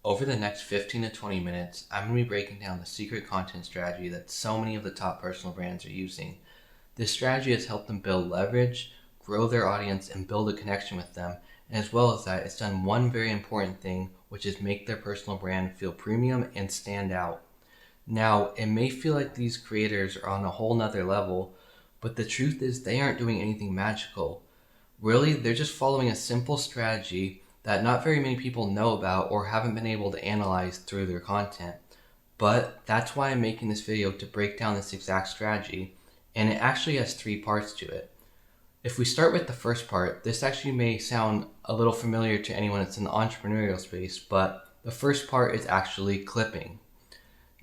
Over the next 15 to 20 minutes, I'm going to be breaking down the secret content strategy that so many of the top personal brands are using. This strategy has helped them build leverage, grow their audience, and build a connection with them. And as well as that, it's done one very important thing, which is make their personal brand feel premium and stand out. Now, it may feel like these creators are on a whole nother level, but the truth is they aren't doing anything magical. Really, they're just following a simple strategy that not very many people know about or haven't been able to analyze through their content. But that's why I'm making this video, to break down this exact strategy, and it actually has three parts to it. If we start with the first part, this actually may sound a little familiar to anyone that's in the entrepreneurial space, but the first part is actually clipping.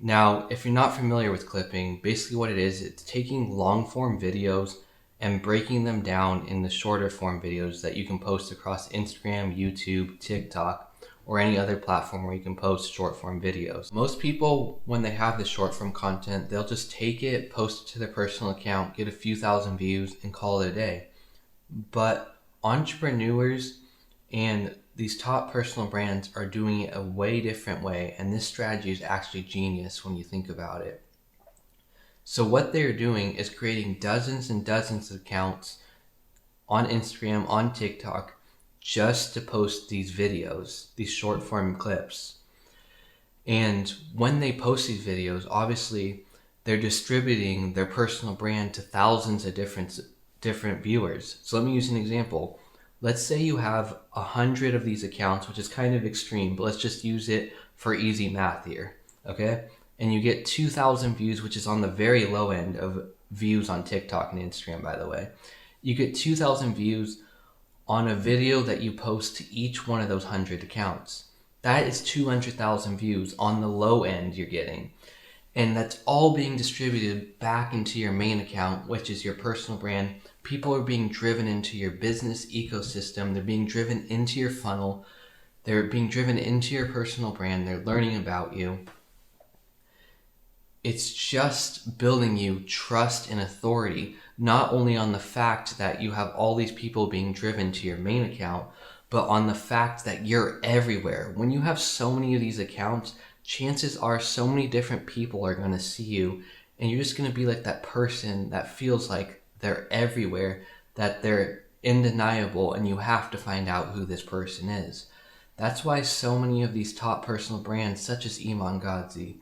Now, if you're not familiar with clipping, basically what it is, it's taking long form videos and breaking them down into shorter form videos that you can post across Instagram, YouTube, TikTok, or any other platform where you can post short form videos. Most people, when they have the short form content, they'll just take it, post it to their personal account, get a few thousand views, and call it a day. But entrepreneurs and these top personal brands are doing it a way different way, and this strategy is actually genius when you think about it. So what they're doing is creating dozens and dozens of accounts on Instagram, on TikTok, just to post these videos, these short form clips. And when they post these videos, obviously they're distributing their personal brand to thousands of different viewers. So let me use an example. Let's say you have 100 of these accounts, which is kind of extreme, but let's just use it for easy math here, okay? And you get 2,000 views, which is on the very low end of views on TikTok and Instagram, by the way. You get 2,000 views on a video that you post to each one of those 100 accounts. That is 200,000 views on the low end you're getting. And that's all being distributed back into your main account, which is your personal brand. People are being driven into your business ecosystem. They're being driven into your funnel. They're being driven into your personal brand. They're learning about you. It's just building you trust and authority, not only on the fact that you have all these people being driven to your main account, but on the fact that you're everywhere. When you have so many of these accounts, chances are so many different people are going to see you, and you're just going to be like that person that feels like they're everywhere, that they're undeniable, and you have to find out who this person is. That's why so many of these top personal brands, such as Iman Gadzhi,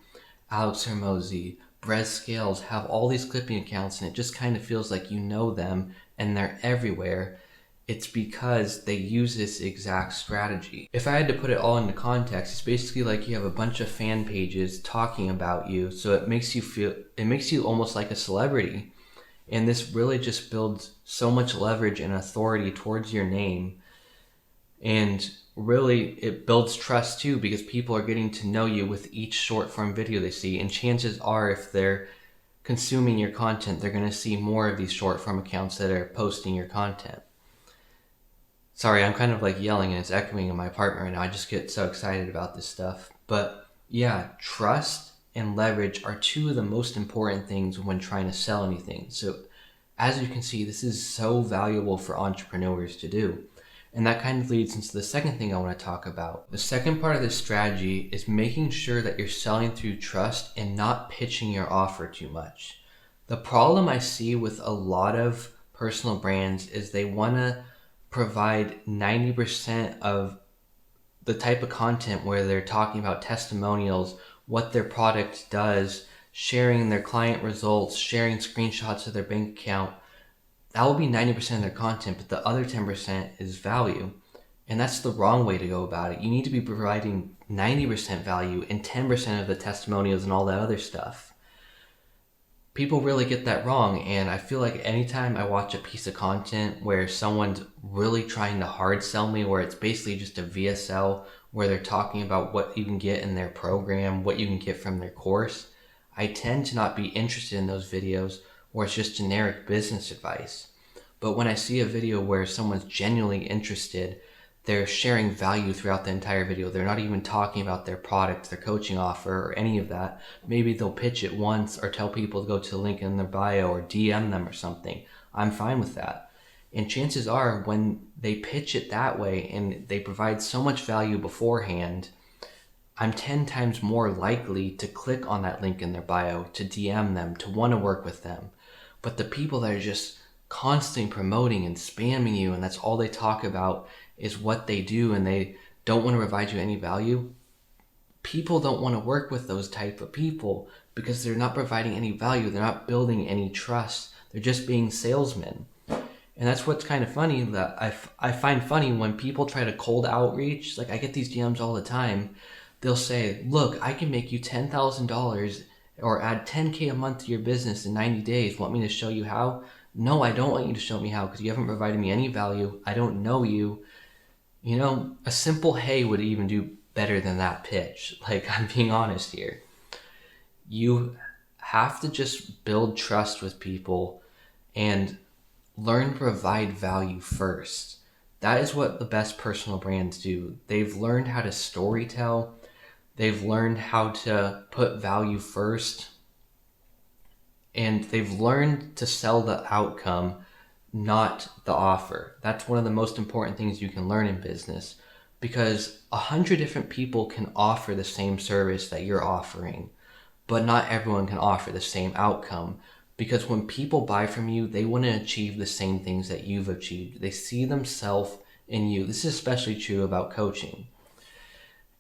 Alex Hormozi, Brez Scales, have all these clipping accounts, and it just kind of feels like you know them and they're everywhere. It's because they use this exact strategy. If I had to put it all into context, it's basically like you have a bunch of fan pages talking about you, so it makes you almost like a celebrity. And this really just builds so much leverage and authority towards your name. And really, it builds trust too, because people are getting to know you with each short form video they see. And chances are, if they're consuming your content, they're going to see more of these short form accounts that are posting your content. Sorry, I'm kind of like yelling and it's echoing in my apartment right now. I just get so excited about this stuff. But yeah, trust and leverage are two of the most important things when trying to sell anything. So as you can see, this is so valuable for entrepreneurs to do. And that kind of leads into the second thing I want to talk about. The second part of this strategy is making sure that you're selling through trust and not pitching your offer too much. The problem I see with a lot of personal brands is they want to provide 90% of the type of content where they're talking about testimonials, what their product does, sharing their client results, sharing screenshots of their bank account. That will be 90% of their content, but the other 10% is value. And that's the wrong way to go about it. You need to be providing 90% value and 10% of the testimonials and all that other stuff. People really get that wrong, and I feel like anytime I watch a piece of content where someone's really trying to hard sell me, where it's basically just a VSL, where they're talking about what you can get in their program, what you can get from their course, I tend to not be interested in those videos where it's just generic business advice. But when I see a video where someone's genuinely interested, they're sharing value throughout the entire video. They're not even talking about their product, their coaching offer, or any of that. Maybe they'll pitch it once or tell people to go to the link in their bio or DM them or something. I'm fine with that. And chances are, when they pitch it that way and they provide so much value beforehand, I'm 10 times more likely to click on that link in their bio, to DM them, to want to work with them. But the people that are just constantly promoting and spamming you, and that's all they talk about is what they do, and they don't want to provide you any value, people don't want to work with those type of people because they're not providing any value. They're not building any trust. They're just being salesmen. And that's what's kind of funny, that I find funny when people try to cold outreach. Like, I get these DMs all the time. They'll say, look, I can make you $10,000 or add 10K a month to your business in 90 days. Want me to show you how? No, I don't want you to show me how, because you haven't provided me any value. I don't know you. You know, a simple hey would even do better than that pitch. Like, I'm being honest here. You have to just build trust with people and learn to provide value first. That is what the best personal brands do. They've learned how to storytell. They've learned how to put value first. And they've learned to sell the outcome, not the offer. That's one of the most important things you can learn in business, because 100 different people can offer the same service that you're offering, but not everyone can offer the same outcome. Because when people buy from you, they want to achieve the same things that you've achieved. They see themselves in you. This is especially true about coaching.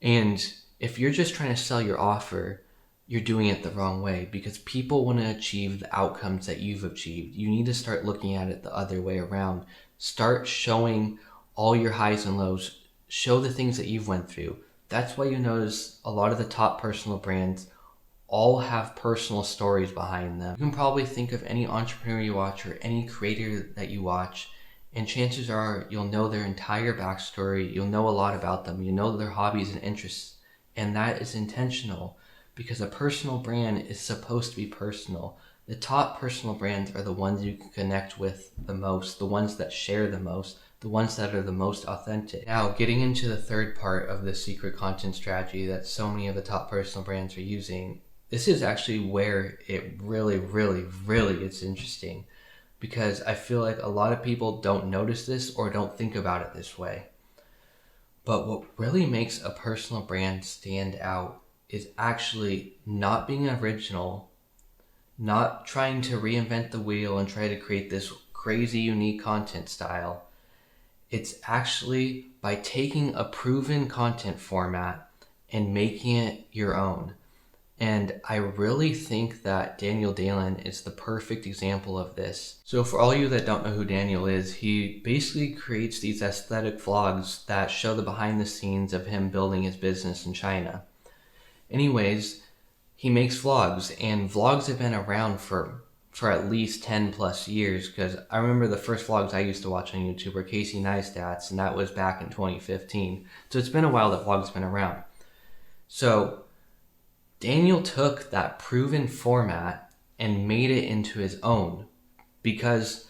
And if you're just trying to sell your offer, you're doing it the wrong way, because people want to achieve the outcomes that you've achieved. You need to start looking at it the other way around. Start showing all your highs and lows. Show the things that you've went through. That's why you notice a lot of the top personal brands all have personal stories behind them. You can probably think of any entrepreneur you watch or any creator that you watch, and chances are you'll know their entire backstory. You'll know a lot about them. You know their hobbies and interests, and that is intentional, because a personal brand is supposed to be personal. The top personal brands are the ones you can connect with the most, the ones that share the most, the ones that are the most authentic. Now, getting into the third part of the secret content strategy that so many of the top personal brands are using, this is actually where it really, really, really gets interesting, because I feel like a lot of people don't notice this or don't think about it this way. But what really makes a personal brand stand out is actually not being original, not trying to reinvent the wheel and try to create this crazy unique content style. It's actually by taking a proven content format and making it your own. And I really think that Daniel Dalen is the perfect example of this. So for all you that don't know who Daniel is, he basically creates these aesthetic vlogs that show the behind the scenes of him building his business in China. Anyways, he makes vlogs, and vlogs have been around for at least 10 plus years, because I remember the first vlogs I used to watch on YouTube were Casey Neistat's, and that was back in 2015. So it's been a while that vlogs been around. So Daniel took that proven format and made it into his own, because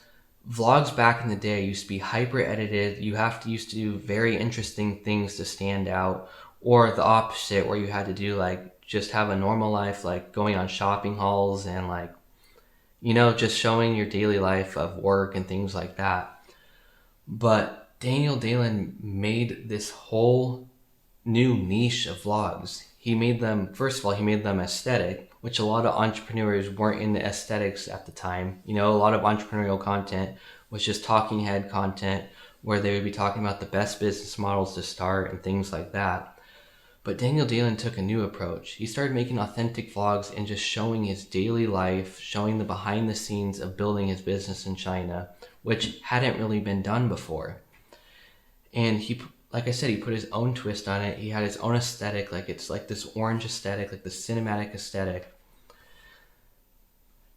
vlogs back in the day used to be hyper edited. You used to do very interesting things to stand out, or the opposite, where you had to do like just have a normal life, like going on shopping hauls and like, you know, just showing your daily life of work and things like that. But Daniel Dalen made this whole new niche of vlogs. He made them, first of all, he made them aesthetic, which a lot of entrepreneurs weren't into aesthetics at the time. You know, a lot of entrepreneurial content was just talking head content, where they would be talking about the best business models to start and things like that. But Daniel Dalen took a new approach. He started making authentic vlogs and just showing his daily life, showing the behind the scenes of building his business in China, which hadn't really been done before. And he, like I said, he put his own twist on it. He had his own aesthetic, like it's like this orange aesthetic, like the cinematic aesthetic.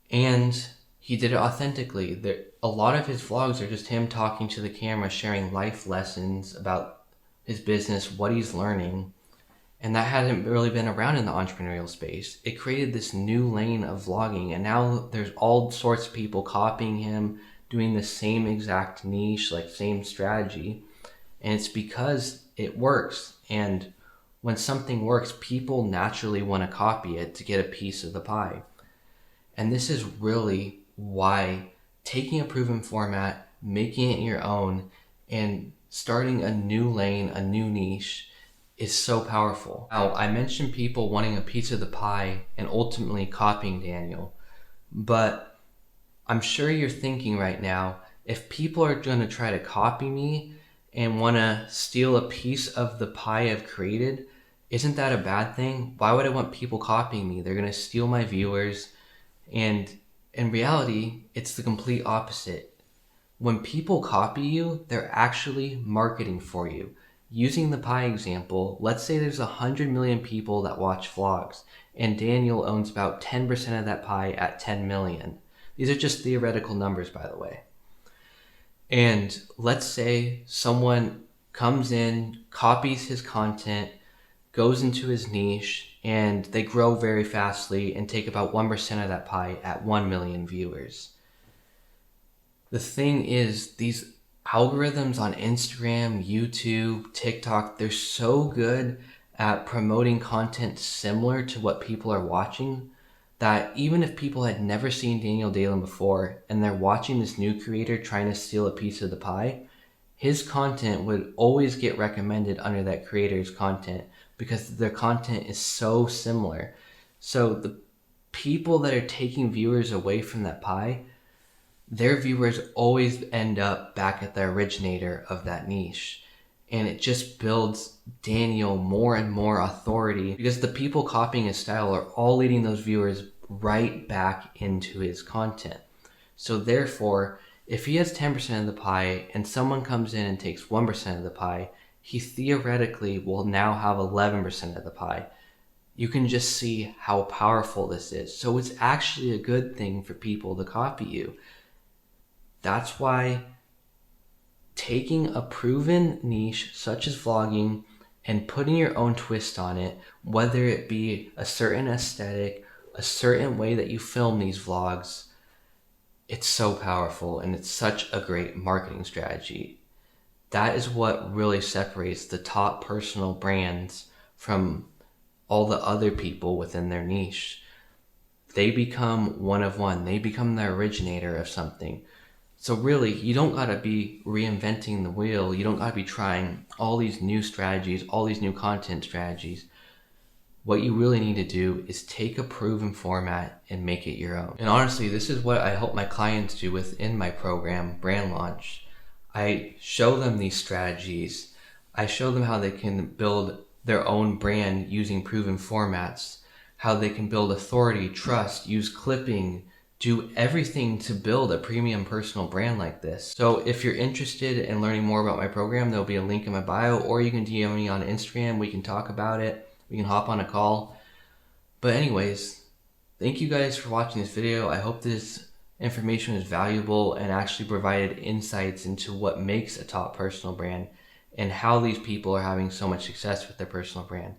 And he did it authentically. A lot of his vlogs are just him talking to the camera, sharing life lessons about his business, what he's learning. And that hadn't really been around in the entrepreneurial space. It created this new lane of vlogging, and now there's all sorts of people copying him, doing the same exact niche, like same strategy. And it's because it works. And when something works, people naturally want to copy it to get a piece of the pie. And this is really why taking a proven format, making it your own, and starting a new lane, a new niche, is so powerful. Now, I mentioned people wanting a piece of the pie and ultimately copying Daniel, but I'm sure you're thinking right now, if people are going to try to copy me and want to steal a piece of the pie I've created, isn't that a bad thing? Why would I want people copying me? They're going to steal my viewers. And in reality, it's the complete opposite. When people copy you, they're actually marketing for you. Using the pie example, let's say there's 100 million people that watch vlogs, and Daniel owns about 10% of that pie at 10 million. These are just theoretical numbers, by the way. And let's say someone comes in, copies his content, goes into his niche, and they grow very fastly and take about 1% of that pie at 1 million viewers. The thing is, these algorithms on Instagram, YouTube, TikTok, they're so good at promoting content similar to what people are watching that even if people had never seen Daniel Dalen before and they're watching this new creator trying to steal a piece of the pie, his content would always get recommended under that creator's content because their content is so similar. So the people that are taking viewers away from that pie, their viewers always end up back at the originator of that niche. And it just builds Daniel more and more authority because the people copying his style are all leading those viewers right back into his content. So therefore, if he has 10% of the pie and someone comes in and takes 1% of the pie, he theoretically will now have 11% of the pie. You can just see how powerful this is. So it's actually a good thing for people to copy you. That's why taking a proven niche such as vlogging and putting your own twist on it, whether it be a certain aesthetic, a certain way that you film these vlogs, it's so powerful and it's such a great marketing strategy. That is what really separates the top personal brands from all the other people within their niche. They become one of one. They become the originator of something. So really, you don't gotta be reinventing the wheel. You don't gotta be trying all these new strategies, all these new content strategies. What you really need to do is take a proven format and make it your own. And honestly, this is what I help my clients do within my program, Brand Launch. I show them these strategies. I show them how they can build their own brand using proven formats, how they can build authority, trust, use clipping, do everything to build a premium personal brand like this. So if you're interested in learning more about my program, there'll be a link in my bio, or you can DM me on Instagram. We can talk about it. We can hop on a call. But anyways, thank you guys for watching this video. I hope this information is valuable and actually provided insights into what makes a top personal brand and how these people are having so much success with their personal brand.